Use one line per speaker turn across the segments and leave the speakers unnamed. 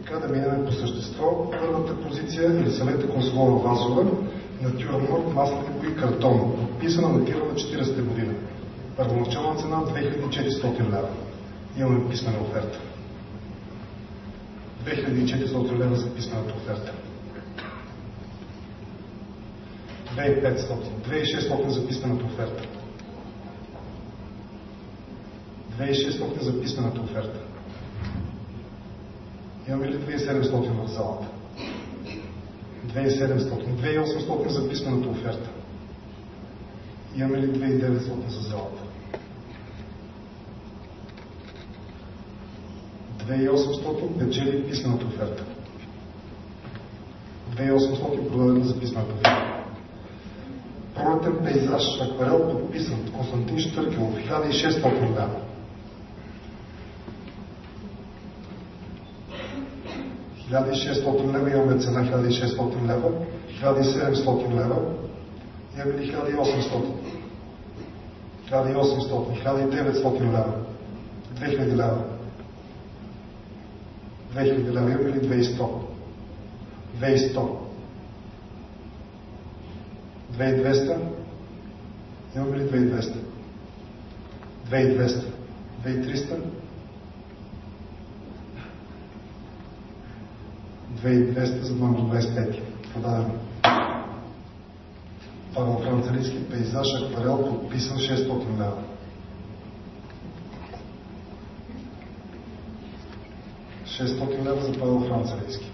Така да минем по същество. Първата позиция е Елисавета Консолова Вазова, натюрморт, масленико и картон. Подписана, датирана 40-та година. Първоначална цена 2400 лева. Имаме писмена оферта. 2400 лева за писмената оферта. 2500, 2600 за писмената оферта. 2600 за писмената оферта. Имаме ли 2700 в залата? 2700, 2800 за писмената оферта. Имаме ли 2900 за залата? 2800 печели писмената оферта. 2800 продадена за писмената оферта. Пролетен пейзаж, акварел, подписан от Константин Штъркелов, 1600 лева. 1600 лева, имаме цена 1600 лева, 1700 лева, имаме ли 1800, 1800, 1900 лева, 2000 лева, 2000 лева, имаме ли 2100, 2100, 2200, имаме ли 2200, 2200, 2300, 2200 за номер 25. Продадено. Павел Францарийски, пейзаж, акварел, подписан 600 лева. 600 лева за Павел Францарийски.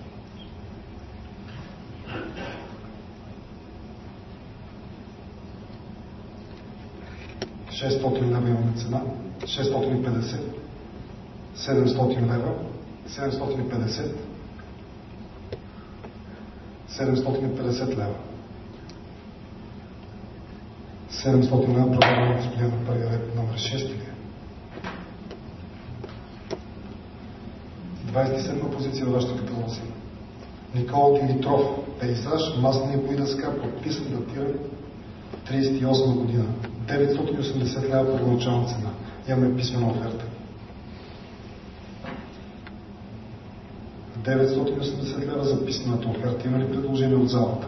$600 имаме цена. 650. 700 лева. 750. 750 лева. 700 лева продаваме господин на първия ред, номер 6 или? 27 позиция в вашата каталозия. Никола Димитров, пейзаж, масленико и дъска, подписан, датиран 38 година. 980 лева първоначална цена. Имаме писмена оферта. 980 лева за писмената оферта. Има ли предложение от залата?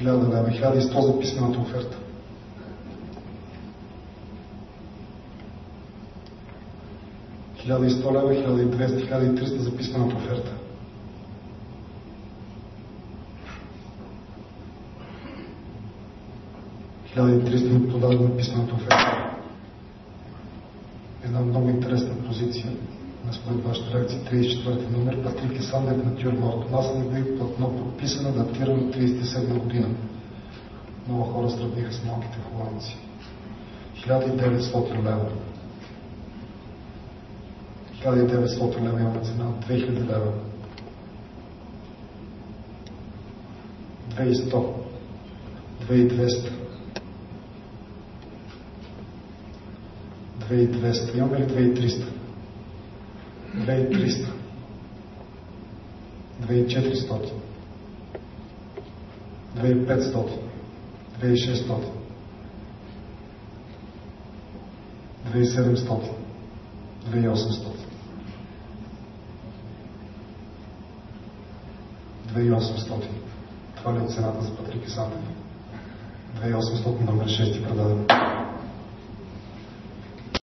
1000 лева, 1100 за писмената оферта. 1100 лева, 1200, 1300 за писмената оферта. 1300 ми продадена на писмената оферта. Една много интересна позиция, според вашата реакция, 34 номер, Патрик Исандев на тюрморт. Масленико и платно, подписана, датирана 37 година. Много хора сравниха с малките холандци. 1900 лева. 1900 лева имаме цена, 2000 лева. 2100. 2200. 2200. Имаме ли 2300? 2300. 2400. 2500. 2600. 2700. 2800. 2800. Това ли е цената за Патрик Исандев? 2800 номер 6 продадено.